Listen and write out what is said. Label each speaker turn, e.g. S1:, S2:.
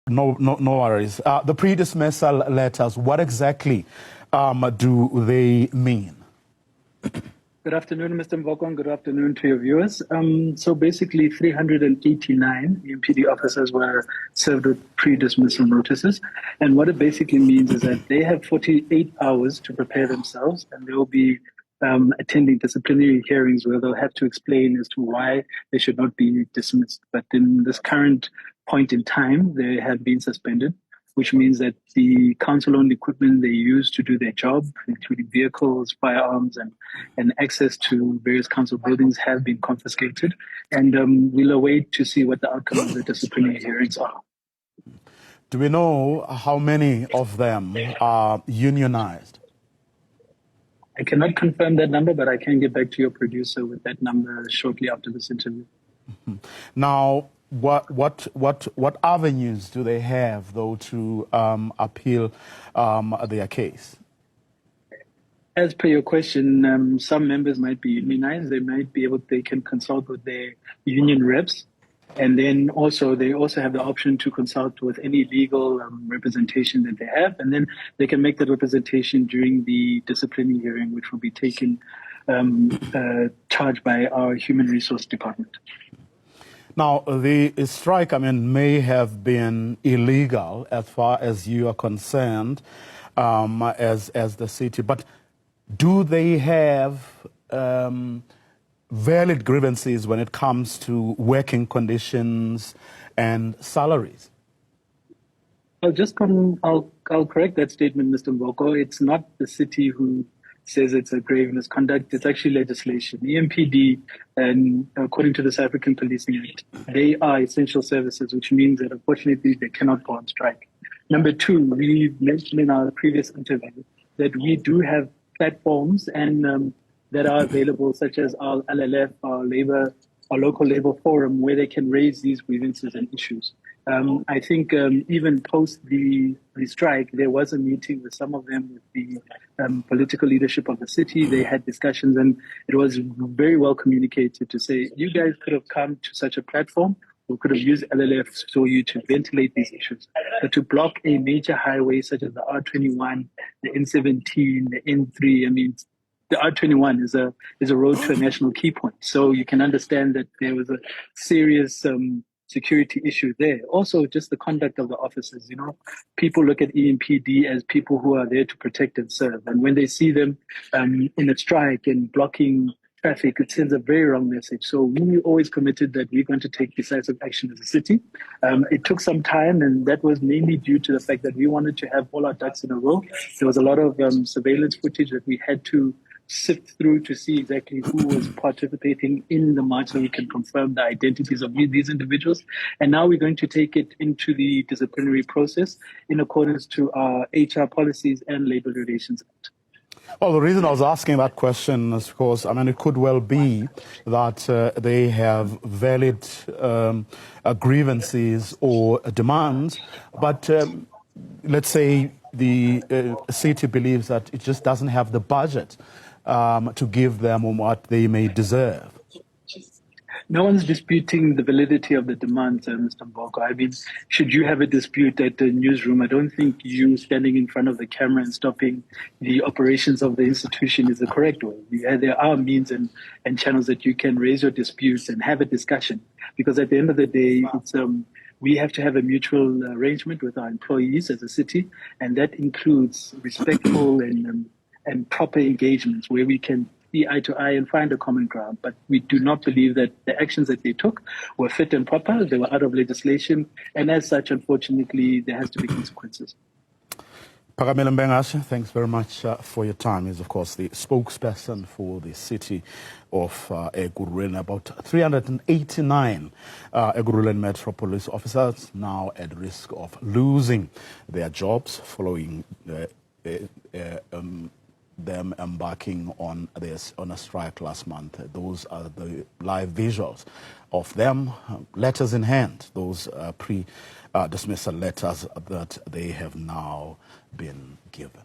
S1: No worries. The pre-dismissal letters, what exactly do they mean?
S2: Good afternoon, Mr. Mboko, and good afternoon to your viewers. So basically, 389 EMPD officers were served with pre-dismissal notices. And what it basically means is that they have 48 hours to prepare themselves, and they will be attending disciplinary hearings where they'll have to explain as to why they should not be dismissed. But in this current point in time, they have been suspended, which means that the council-owned equipment they use to do their job, including vehicles, firearms, and access to various council buildings have been confiscated. And we'll await to see what the outcome of the disciplinary hearings are.
S1: Do we know how many of them are unionized?
S2: I cannot confirm that number, but I can get back to your producer with that number shortly after this interview.
S1: Now, what avenues do they have, though, to appeal their case?
S2: As per your question, some members might be unionized. They can consult with their union reps. And then they also have the option to consult with any legal representation that they have. And then they can make that representation during the disciplinary hearing, which will be taken charge by our human resource department.
S1: Now, the strike, may have been illegal as far as you are concerned as the city. But do they have valid grievances when it comes to working conditions and salaries?
S2: I'll correct that statement, Mr. Mboko. It's not the city who says it's a grave misconduct. It's actually legislation. The EMPD, and according to the South African Policing Act, they are essential services, which means that unfortunately they cannot go on strike. Number two, we mentioned in our previous interview that we do have platforms and that are available, such as our LLF, our local labor forum, where they can raise these grievances and issues. I think even post the strike, there was a meeting with some of them, with the political leadership of the city. They had discussions, and it was very well communicated to say, you guys could have come to such a platform. We could have used LLF for you to ventilate these issues. But to block a major highway such as the R21, the N17, the N3, the R21 is a road to a national key point. So you can understand that there was a serious security issue there. Also, just the conduct of the officers. People look at EMPD as people who are there to protect and serve. And when they see them in a strike and blocking traffic, it sends a very wrong message. So we always committed that we're going to take decisive action as a city. It took some time, and that was mainly due to the fact that we wanted to have all our ducks in a row. There was a lot of surveillance footage that we had to sift through to see exactly who was participating in the march, so we can confirm the identities of these individuals. And now we're going to take it into the disciplinary process in accordance to our HR policies and Labor Relations Act.
S1: Well, the reason I was asking that question is because, it could well be that they have valid grievances or demands, but let's say the city believes that it just doesn't have the budget to give them what they may deserve.
S2: No one's disputing the validity of the demands, Mr. Mboko. Should you have a dispute at the newsroom, I don't think you standing in front of the camera and stopping the operations of the institution is the correct way. There are means and channels that you can raise your disputes and have a discussion. Because at the end of the day, we have to have a mutual arrangement with our employees as a city, and that includes respectful and proper engagements where we can see eye to eye and find a common ground. But we do not believe that the actions that they took were fit and proper. They were out of legislation. And as such, unfortunately, there has to be consequences.
S1: Phakamile Mbengashe, thanks very much for your time. He's, of course, the spokesperson for the city of Ekurhuleni. About 389 Ekurhuleni Metro Police officers now at risk of losing their jobs following them embarking on a strike last month. Those are the live visuals of them, letters in hand, those pre-dismissal letters that they have now been given.